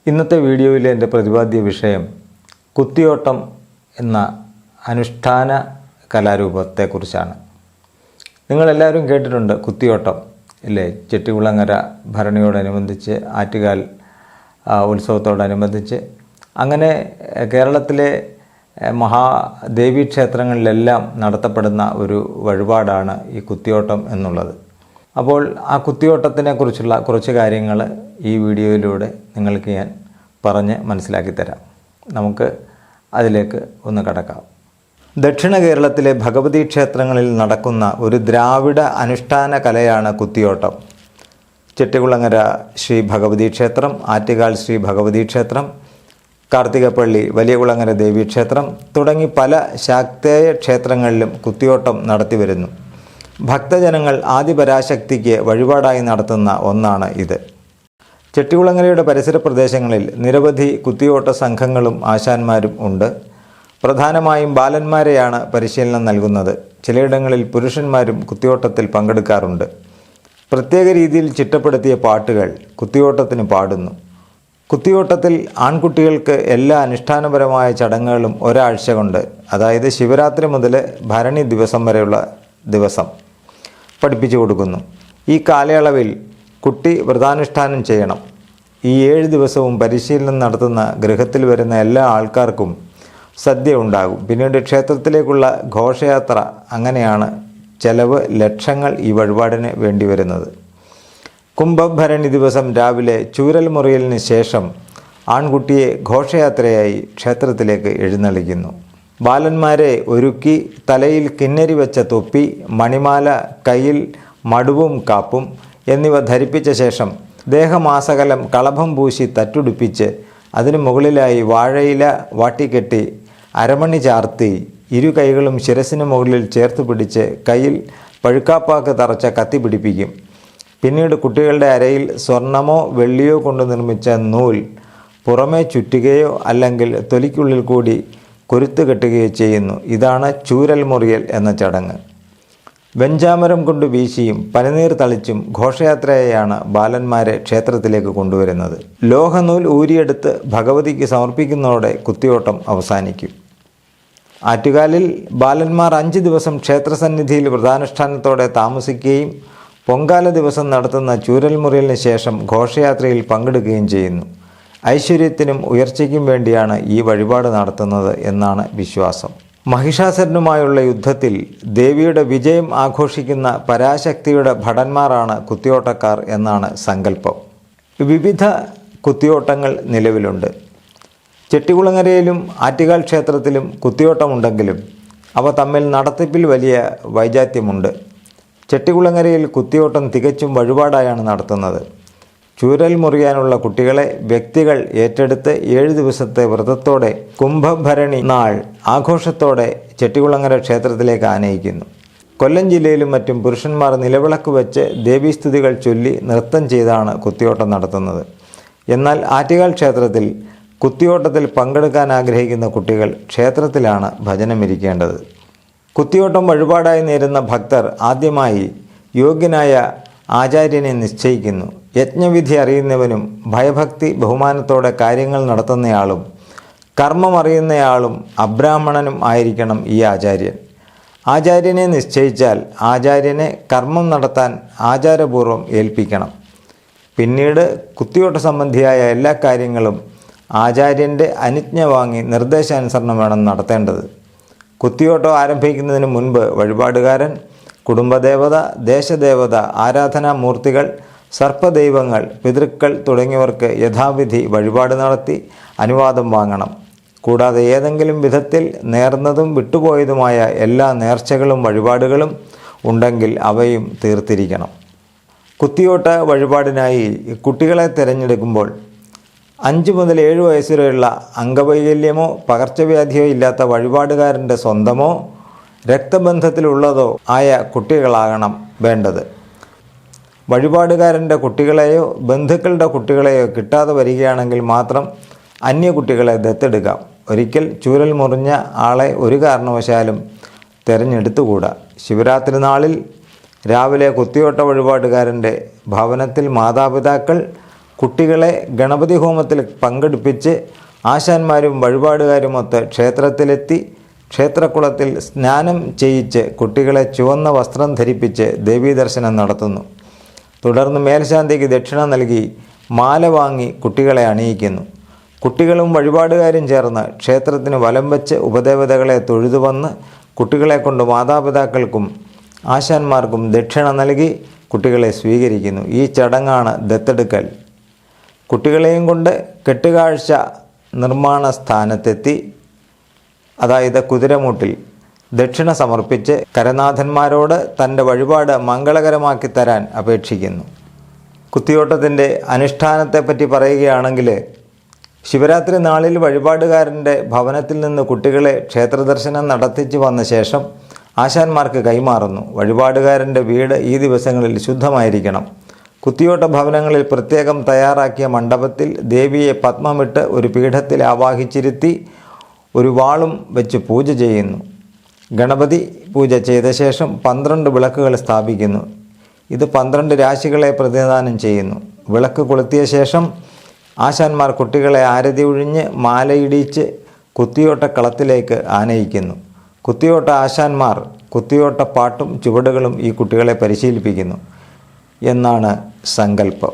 ഇന്നത്തെ വീഡിയോയിലെ എൻ്റെ പ്രതിപാദ്യ വിഷയം കുത്തിയോട്ടം എന്ന അനുഷ്ഠാന കലാരൂപത്തെക്കുറിച്ചാണ്. നിങ്ങളെല്ലാവരും കേട്ടിട്ടുണ്ട് കുത്തിയോട്ടം ഇല്ലേ? ചെട്ടികുളങ്ങര ഭരണിയോടനുബന്ധിച്ച്, ആറ്റുകാൽ ഉത്സവത്തോടനുബന്ധിച്ച് അങ്ങനെ കേരളത്തിലെ മഹാദേവീക്ഷേത്രങ്ങളിലെല്ലാം നടത്തപ്പെടുന്ന ഒരു വഴിപാടാണ് ഈ കുത്തിയോട്ടം എന്നുള്ളത്. അപ്പോൾ ആ കുത്തിയോട്ടത്തിനെ കുറിച്ചുള്ള കുറച്ച് കാര്യങ്ങൾ ഈ വീഡിയോയിലൂടെ നിങ്ങൾക്ക് ഞാൻ പറഞ്ഞ് മനസ്സിലാക്കി തരാം. നമുക്ക് അതിലേക്ക് ഒന്ന് കടക്കാം. ദക്ഷിണ കേരളത്തിലെ ഭഗവതി ക്ഷേത്രങ്ങളിൽ നടക്കുന്ന ഒരു ദ്രാവിഡ അനുഷ്ഠാന കലയാണ് കുത്തിയോട്ടം. ചെട്ടികുളങ്ങര ശ്രീ ഭഗവതി ക്ഷേത്രം, ആറ്റുകാൽ ശ്രീ ഭഗവതി ക്ഷേത്രം, കാർത്തികപ്പള്ളി വലിയകുളങ്ങര ദേവീക്ഷേത്രം തുടങ്ങി പല ശാക്തേയ ക്ഷേത്രങ്ങളിലും കുത്തിയോട്ടം നടത്തിവരുന്നു. ഭക്തജനങ്ങൾ ആദിപരാശക്തിക്ക് വഴിപാടായി നടത്തുന്ന ഒന്നാണ് ഇത്. ചെട്ടികുളങ്ങരയുടെ പരിസര പ്രദേശങ്ങളിൽ നിരവധി കുത്തിയോട്ട സംഘങ്ങളും ആശാന്മാരും ഉണ്ട്. പ്രധാനമായും ബാലന്മാരെയാണ് പരിശീലനം നൽകുന്നത്. ചിലയിടങ്ങളിൽ പുരുഷന്മാരും കുത്തിയോട്ടത്തിൽ പങ്കെടുക്കാറുണ്ട്. പ്രത്യേക രീതിയിൽ ചിട്ടപ്പെടുത്തിയ പാട്ടുകൾ കുത്തിയോട്ടത്തിന് പാടുന്നു. കുത്തിയോട്ടത്തിൽ ആൺകുട്ടികൾക്ക് എല്ലാ അനുഷ്ഠാനപരമായ ചടങ്ങുകളും ഒരാഴ്ച കൊണ്ട്, അതായത് ശിവരാത്രി മുതൽ ഭരണി ദിവസം വരെയുള്ള ദിവസം പഠിപ്പിച്ചു കൊടുക്കുന്നു. ഈ കാലയളവിൽ കുട്ടി വ്രതാനുഷ്ഠാനം ചെയ്യണം. ഈ 7 ദിവസവും പരിശീലനം നടത്തുന്ന ഗൃഹത്തിൽ വരുന്ന എല്ലാ ആൾക്കാർക്കും സദ്യ ഉണ്ടാകും. പിന്നീട് ക്ഷേത്രത്തിലേക്കുള്ള ഘോഷയാത്ര. അങ്ങനെയാണ് ചെലവ് ലക്ഷങ്ങൾ ഈ വഴിപാടിന് വേണ്ടി വരുന്നത്. കുംഭഭരണി ദിവസം രാവിലെ ചൂരൽ മുറിയലിന് ശേഷം ആൺകുട്ടിയെ ഘോഷയാത്രയായി ക്ഷേത്രത്തിലേക്ക് എഴുന്നള്ളിക്കുന്നു. ബാലന്മാരെ ഒരുക്കി തലയിൽ കിന്നരി വെച്ച തൊപ്പി, മണിമാല, കയ്യിൽ മടുവും കാപ്പും എന്നിവ ധരിപ്പിച്ച ശേഷം ദേഹമാസകലം കളഭം പൂശി തറ്റുടുപ്പിച്ച് അതിനു മുകളിലായി വാഴയില വാട്ടിക്കെട്ടി അരമണി ചാർത്തി ഇരു കൈകളും ശിരസിന് മുകളിൽ ചേർത്ത് പിടിച്ച് കയ്യിൽ പഴുക്കാപ്പാക്ക് തറച്ച കത്തി പിടിപ്പിക്കും. പിന്നീട് കുട്ടികളുടെ അരയിൽ സ്വർണമോ വെള്ളിയോ കൊണ്ട് നിർമ്മിച്ച നൂൽ പുറമേ ചുറ്റുകയോ അല്ലെങ്കിൽ തൊലിക്കുള്ളിൽ കൂടി കൊരുത്ത് കെട്ടുകയോ ചെയ്യുന്നു. ഇതാണ് ചൂരൽ മുറിയൽ എന്ന ചടങ്ങ്. വെഞ്ചാമരം കൊണ്ട് വീശിയും പനിനീർ തളിച്ചും ഘോഷയാത്രയെയാണ് ബാലന്മാരെ ക്ഷേത്രത്തിലേക്ക് കൊണ്ടുവരുന്നത്. ലോഹനൂൽ ഊരിയെടുത്ത് ഭഗവതിക്ക് സമർപ്പിക്കുന്നതോടെ കുത്തിയോട്ടം അവസാനിക്കും. ആറ്റുകാലിൽ ബാലന്മാർ 5 ദിവസം ക്ഷേത്രസന്നിധിയിൽ വ്രതാനുഷ്ഠാനത്തോടെ താമസിക്കുകയും പൊങ്കാല ദിവസം നടത്തുന്ന ചൂരൽ മുറിയലിന് ശേഷം ഘോഷയാത്രയിൽ പങ്കെടുക്കുകയും ചെയ്യുന്നു. ഐശ്വര്യത്തിനും ഉയർച്ചയ്ക്കും വേണ്ടിയാണ് ഈ വഴിപാട് നടത്തുന്നത് എന്നാണ് വിശ്വാസം. മഹിഷാസുരനുമായുള്ള യുദ്ധത്തിൽ ദേവിയുടെ വിജയം ആഘോഷിക്കുന്ന പരാശക്തിയുടെ ഭടന്മാരാണ് കുത്തിയോട്ടക്കാർ എന്നാണ് സങ്കല്പം. വിവിധ കുത്തിയോട്ടങ്ങൾ നിലവിലുണ്ട്. ചെട്ടികുളങ്ങരയിലും ആറ്റുകാൽ ക്ഷേത്രത്തിലും കുത്തിയോട്ടമുണ്ടെങ്കിലും അവ തമ്മിൽ നടത്തിപ്പിൽ വലിയ വൈജാത്യമുണ്ട്. ചെട്ടികുളങ്ങരയിൽ കുത്തിയോട്ടം തികച്ചും വഴിപാടായാണ് നടത്തുന്നത്. ചൂരൽ മുറിയാനുള്ള കുട്ടികളെ വ്യക്തികൾ ഏറ്റെടുത്ത് 7 ദിവസത്തെ വ്രതത്തോടെ കുംഭഭരണി നാൾ ആഘോഷത്തോടെ ചെട്ടികുളങ്ങര ക്ഷേത്രത്തിലേക്ക് ആനയിക്കുന്നു. കൊല്ലം ജില്ലയിലും മറ്റും പുരുഷന്മാർ നിലവിളക്ക് വെച്ച് ദേവീസ്തുതികൾ ചൊല്ലി നൃത്തം ചെയ്താണ് കുത്തിയോട്ടം നടത്തുന്നത്. എന്നാൽ ആറ്റുകാൽ ക്ഷേത്രത്തിൽ കുത്തിയോട്ടത്തിൽ പങ്കെടുക്കാൻ ആഗ്രഹിക്കുന്ന കുട്ടികൾ ക്ഷേത്രത്തിലാണ് ഭജനമിരിക്കേണ്ടത്. കുത്തിയോട്ടം വഴിപാടായി നേരുന്ന ഭക്തർ ആദ്യമായി യോഗ്യനായ ആചാര്യനെ നിശ്ചയിക്കുന്നു. യജ്ഞവിധി അറിയുന്നവനും ഭയഭക്തി ബഹുമാനത്തോടെ കാര്യങ്ങൾ നടത്തുന്നയാളും കർമ്മം അറിയുന്നയാളും അബ്രാഹ്മണനും ആയിരിക്കണം ഈ ആചാര്യൻ. ആചാര്യനെ നിശ്ചയിച്ചാൽ ആചാര്യനെ കർമ്മം നടത്താൻ ആചാരപൂർവ്വം ഏൽപ്പിക്കണം. പിന്നീട് കുത്തിയോട്ട സംബന്ധിയായ എല്ലാ കാര്യങ്ങളും ആചാര്യൻ്റെ അനുജ്ഞ വാങ്ങി നിർദ്ദേശാനുസരണം വേണം നടത്തേണ്ടത്. കുത്തിയോട്ടം ആരംഭിക്കുന്നതിന് മുൻപ് വഴിപാടുകാരൻ കുടുംബദേവത, ദേശദേവത, ആരാധനാമൂർത്തികൾ, സർപ്പദൈവങ്ങൾ, പിതൃക്കൾ തുടങ്ങിയവർക്ക് യഥാവിധി വഴിപാട് നടത്തി അനുവാദം വാങ്ങണം. കൂടാതെ ഏതെങ്കിലും വിധത്തിൽ നേർന്നതും വിട്ടുപോയതുമായ എല്ലാ നേർച്ചകളും വഴിപാടുകളും ഉണ്ടെങ്കിൽ അവയും തീർത്തിരിക്കണം. കുത്തിയോട്ട വഴിപാടിനായി കുട്ടികളെ തിരഞ്ഞെടുക്കുമ്പോൾ 5 മുതൽ 7 വയസ്സുവരെയുള്ള അംഗവൈകല്യമോ പകർച്ചവ്യാധിയോ ഇല്ലാത്ത വഴിപാടുകാരൻ്റെ സ്വന്തമോ രക്തബന്ധത്തിലുള്ളതോ ആയ കുട്ടികളാകണം വേണ്ടത്. വഴിപാടുകാരൻ്റെ കുട്ടികളെയോ ബന്ധുക്കളുടെ കുട്ടികളെയോ കിട്ടാതെ വരികയാണെങ്കിൽ മാത്രം അന്യ കുട്ടികളെ ദത്തെടുക്കാം. ഒരിക്കൽ ചൂരൽ മുറിഞ്ഞ ആളെ ഒരു കാരണവശാലും തിരഞ്ഞെടുത്തുകൂടാ. ശിവരാത്രി നാളിൽ രാവിലെ കുത്തിയോട്ട വഴിപാടുകാരൻ്റെ ഭവനത്തിൽ മാതാപിതാക്കൾ കുട്ടികളെ ഗണപതി ഹോമത്തിൽ പങ്കെടുപ്പിച്ച് ആശാന്മാരും വഴിപാടുകാരുമൊത്ത് ക്ഷേത്രത്തിലെത്തി ക്ഷേത്രക്കുളത്തിൽ സ്നാനം ചെയ്യിച്ച് കുട്ടികളെ ചുവന്ന വസ്ത്രം ധരിപ്പിച്ച് ദേവീദർശനം നടത്തുന്നു. തുടർന്ന് മേൽശാന്തിക്ക് ദക്ഷിണ നൽകി മാല വാങ്ങി കുട്ടികളെ അണിയിക്കുന്നു. കുട്ടികളും വഴിപാടുകാരും ചേർന്ന് ക്ഷേത്രത്തിന് വലം വെച്ച് ഉപദേവതകളെ തൊഴുതുവന്ന് കുട്ടികളെ കൊണ്ട് മാതാപിതാക്കൾക്കും ആശാന്മാർക്കും ദക്ഷിണ നൽകി കുട്ടികളെ സ്വീകരിക്കുന്നു. ഈ ചടങ്ങാണ് ദത്തെടുക്കൽ. കുട്ടികളെയും കൊണ്ട് കെട്ടുകാഴ്ച നിർമ്മാണ സ്ഥാനത്തെത്തി, അതായത് കുതിരമൂട്ടിൽ ദക്ഷിണ സമർപ്പിച്ച് കരനാഥന്മാരോട് തൻ്റെ വഴിപാട് മംഗളകരമാക്കി തരാൻ അപേക്ഷിക്കുന്നു. കുത്തിയോട്ടത്തിൻ്റെ അനുഷ്ഠാനത്തെപ്പറ്റി പറയുകയാണെങ്കിൽ, ശിവരാത്രി നാളിൽ വഴിപാടുകാരൻ്റെ ഭവനത്തിൽ നിന്ന് കുട്ടികളെ ക്ഷേത്രദർശനം നടത്തിച്ചു വന്ന ശേഷം ആശാന്മാർക്ക് കൈമാറുന്നു. വഴിപാടുകാരൻ്റെ വീട് ഈ ദിവസങ്ങളിൽ ശുദ്ധമായിരിക്കണം. കുത്തിയോട്ട ഭവനങ്ങളിൽ പ്രത്യേകം തയ്യാറാക്കിയ മണ്ഡപത്തിൽ ദേവിയെ പത്മമിട്ട് ഒരു പീഠത്തിൽ ആവാഹിച്ചിരുത്തി ഒരു വാളും വെച്ച് പൂജ ചെയ്യുന്നു. ഗണപതി പൂജ ചെയ്ത ശേഷം 12 വിളക്കുകൾ സ്ഥാപിക്കുന്നു. ഇത് 12 രാശികളെ പ്രതിനിധാനം ചെയ്യുന്നു. വിളക്ക് കൊളുത്തിയ ശേഷം ആശാന്മാർ കുട്ടികളെ ആരതി ഒഴിഞ്ഞ് മാലയിടിച്ച് കുത്തിയോട്ട കളത്തിലേക്ക് ആനയിക്കുന്നു. കുത്തിയോട്ട ആശാന്മാർ കുത്തിയോട്ട പാട്ടും ചുവടുകളും ഈ കുട്ടികളെ പരിശീലിപ്പിക്കുന്നു എന്നാണ് സങ്കല്പം.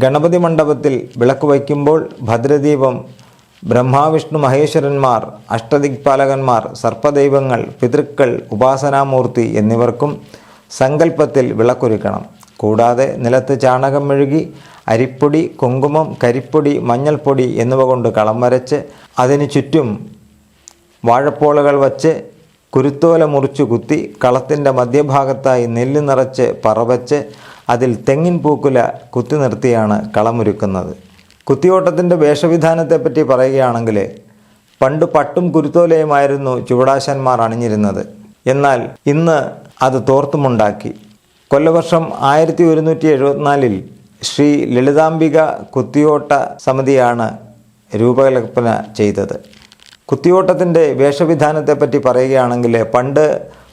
ഗണപതി മണ്ഡപത്തിൽ വിളക്ക് വയ്ക്കുമ്പോൾ ഭദ്രദീപം, ബ്രഹ്മാവിഷ്ണു മഹേശ്വരന്മാർ, അഷ്ടദിക്പാലകന്മാർ, സർപ്പദൈവങ്ങൾ, പിതൃക്കൾ, ഉപാസനാമൂർത്തി എന്നിവർക്കും സങ്കല്പത്തിൽ വിളക്കൊരുക്കണം. കൂടാതെ നിലത്ത് ചാണകം മെഴുകി അരിപ്പൊടി, കുങ്കുമം, കരിപ്പൊടി, മഞ്ഞൾപ്പൊടി എന്നിവ കൊണ്ട് കളം വരച്ച് അതിന് ചുറ്റും വാഴപ്പോളകൾ വച്ച് കുരുത്തോല മുറിച്ചു കുത്തി കളത്തിൻ്റെ മധ്യഭാഗത്തായി നെല്ല് നിറച്ച് പറവച്ച് അതിൽ തെങ്ങിൻ പൂക്കുല കുത്തി നിർത്തിയാണ് കളമൊരുക്കുന്നത്. കുത്തിയോട്ടത്തിൻ്റെ വേഷവിധാനത്തെപ്പറ്റി പറയുകയാണെങ്കിൽ, പണ്ട് പട്ടും കുരുത്തോലയുമായിരുന്നു ചുവടാശാന്മാർ അണിഞ്ഞിരുന്നത്. എന്നാൽ ഇന്ന് അത് തോർത്തുമുണ്ടാക്കി. കൊല്ലവർഷം 1174 ശ്രീ ലളിതാംബിക കുത്തിയോട്ട സമിതിയാണ് രൂപകൽപ്പന ചെയ്തത്. കുത്തിയോട്ടത്തിൻ്റെ വേഷവിധാനത്തെപ്പറ്റി പറയുകയാണെങ്കിൽ, പണ്ട്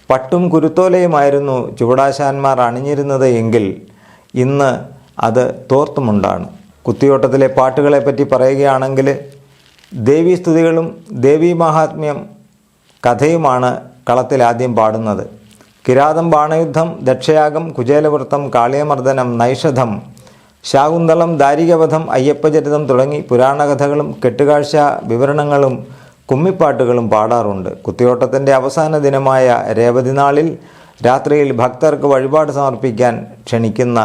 പട്ടും കുരുത്തോലയുമായിരുന്നു ചുവടാശാന്മാർ അണിഞ്ഞിരുന്നത് എങ്കിൽ ഇന്ന് അത് തോർത്തുമുണ്ടാണ്. കുത്തിയോട്ടത്തിലെ പാട്ടുകളെപ്പറ്റി പറയുകയാണെങ്കിൽ, ദേവീസ്തുതികളും ദേവീ മഹാത്മ്യം കഥയുമാണ് കളത്തിൽ ആദ്യം പാടുന്നത്. കിരാതം, ബാണയുദ്ധം, ദക്ഷയാഗം, കുചേലവൃത്തം, കാളിയമർദ്ദനം, നൈഷധം, ശാകുന്തളം, ദാരികവധം, അയ്യപ്പചരിതം തുടങ്ങി പുരാണകഥകളും കെട്ടുകാഴ്ച വിവരണങ്ങളും കുമ്മിപ്പാട്ടുകളും പാടാറുണ്ട്. കുത്തിയോട്ടത്തിൻ്റെ അവസാന ദിനമായ രേവതി നാളിൽ രാത്രിയിൽ ഭക്തർക്ക് വഴിപാട് സമർപ്പിക്കാൻ ക്ഷണിക്കുന്ന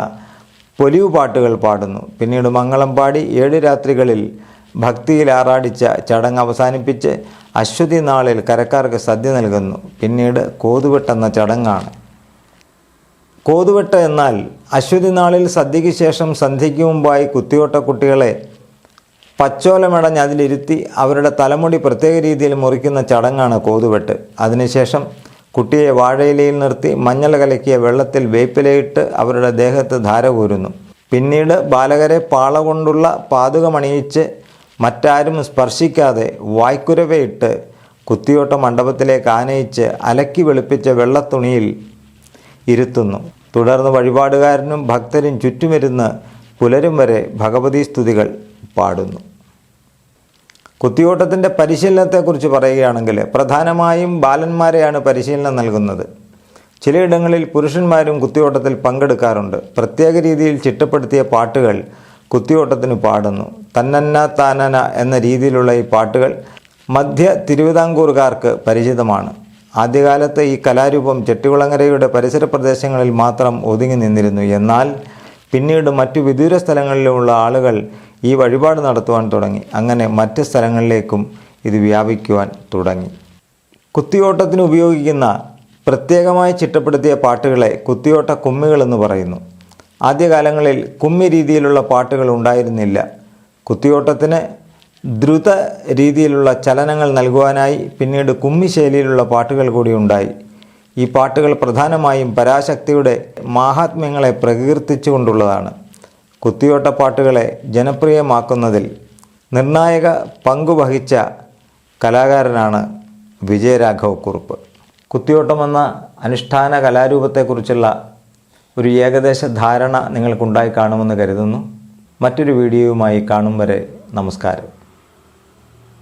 പൊലിവ് പാട്ടുകൾ പാടുന്നു. പിന്നീട് മംഗളം പാടി 7 രാത്രികളിൽ ഭക്തിയിൽ ആറാടിച്ച ചടങ്ങ് അവസാനിപ്പിച്ച് അശ്വതി നാളിൽ കരക്കാർക്ക് സദ്യ നൽകുന്നു. പിന്നീട് കോതുവെട്ടെന്ന ചടങ്ങാണ്. കോതുവെട്ട് എന്നാൽ അശ്വതി നാളിൽ സദ്യയ്ക്ക് ശേഷം സന്ധ്യയ്ക്ക് മുമ്പായി കുത്തിയോട്ട കുട്ടികളെ പച്ചോലമടഞ്ഞ് അതിലിരുത്തി അവരുടെ തലമുടി പ്രത്യേക രീതിയിൽ മുറിക്കുന്ന ചടങ്ങാണ് കോതുവെട്ട്. അതിനുശേഷം കുട്ടിയെ വാഴയിലയിൽ നിർത്തി മഞ്ഞൾ കലക്കിയ വെള്ളത്തിൽ വേപ്പിലയിട്ട് അവരുടെ ദേഹത്ത് ധാര കോരുന്നു. പിന്നീട് ബാലകരെ പാള കൊണ്ടുള്ള പാതുകമണിയിച്ച് മറ്റാരും സ്പർശിക്കാതെ വായ്ക്കുരവയിട്ട് കുത്തിയോട്ട മണ്ഡപത്തിലേക്ക് ആനയിച്ച് അലക്കി വെളുപ്പിച്ച വെള്ളത്തുണിയിൽ ഇരുത്തുന്നു. തുടർന്ന് വഴിപാടുകാരനും ഭക്തരും ചുറ്റുമിരുന്ന് പുലരും വരെ ഭഗവതി സ്തുതികൾ പാടുന്നു. കുത്തിയോട്ടത്തിൻ്റെ പരിശീലനത്തെക്കുറിച്ച് പറയുകയാണെങ്കിൽ, പ്രധാനമായും ബാലന്മാരെയാണ് പരിശീലനം നൽകുന്നത്. ചിലയിടങ്ങളിൽ പുരുഷന്മാരും കുത്തിയോട്ടത്തിൽ പങ്കെടുക്കാറുണ്ട്. പ്രത്യേക രീതിയിൽ ചിട്ടപ്പെടുത്തിയ പാട്ടുകൾ കുത്തിയോട്ടത്തിന് പാടുന്നു. തന്നന്ന താനന എന്ന രീതിയിലുള്ള ഈ പാട്ടുകൾ മധ്യ തിരുവിതാംകൂറുകാർക്ക് പരിചിതമാണ്. ആദ്യകാലത്ത് ഈ കലാരൂപം ചെട്ടികുളങ്ങരയുടെ പരിസര പ്രദേശങ്ങളിൽ മാത്രം ഒതുങ്ങി നിന്നിരുന്നു. എന്നാൽ പിന്നീട് മറ്റു വിദൂര സ്ഥലങ്ങളിലുള്ള ആളുകൾ ഈ വഴിപാട് നടത്തുവാൻ തുടങ്ങി. അങ്ങനെ മറ്റ് സ്ഥലങ്ങളിലേക്കും ഇത് വ്യാപിക്കുവാൻ തുടങ്ങി. കുത്തിയോട്ടത്തിന് ഉപയോഗിക്കുന്ന പ്രത്യേകമായി ചിട്ടപ്പെടുത്തിയ പാട്ടുകളെ കുത്തിയോട്ട കുമ്മികളെന്ന് പറയുന്നു. ആദ്യകാലങ്ങളിൽ കുമ്മി രീതിയിലുള്ള പാട്ടുകൾ ഉണ്ടായിരുന്നില്ല. കുത്തിയോട്ടത്തിന് ദ്രുത രീതിയിലുള്ള ചലനങ്ങൾ നൽകുവാനായി പിന്നീട് കുമ്മി ശൈലിയിലുള്ള പാട്ടുകൾ കൂടി ഉണ്ടായി. ഈ പാട്ടുകൾ പ്രധാനമായും പരാശക്തിയുടെ മാഹാത്മ്യങ്ങളെ പ്രകീർത്തിച്ചുകൊണ്ടുള്ളതാണ്. കുത്തിയോട്ട പാട്ടുകളെ ജനപ്രിയമാക്കുന്നതിൽ നിർണായക പങ്കുവഹിച്ച കലാകാരനാണ് വിജയരാഘവ കുറുപ്പ്. കുത്തിയോട്ടമെന്ന അനുഷ്ഠാന കലാരൂപത്തെക്കുറിച്ചുള്ള ഒരു ഏകദേശ ധാരണ നിങ്ങൾക്കുണ്ടായി കാണുമെന്ന് കരുതുന്നു. മറ്റൊരു വീഡിയോയുമായി കാണും വരെ നമസ്കാരം.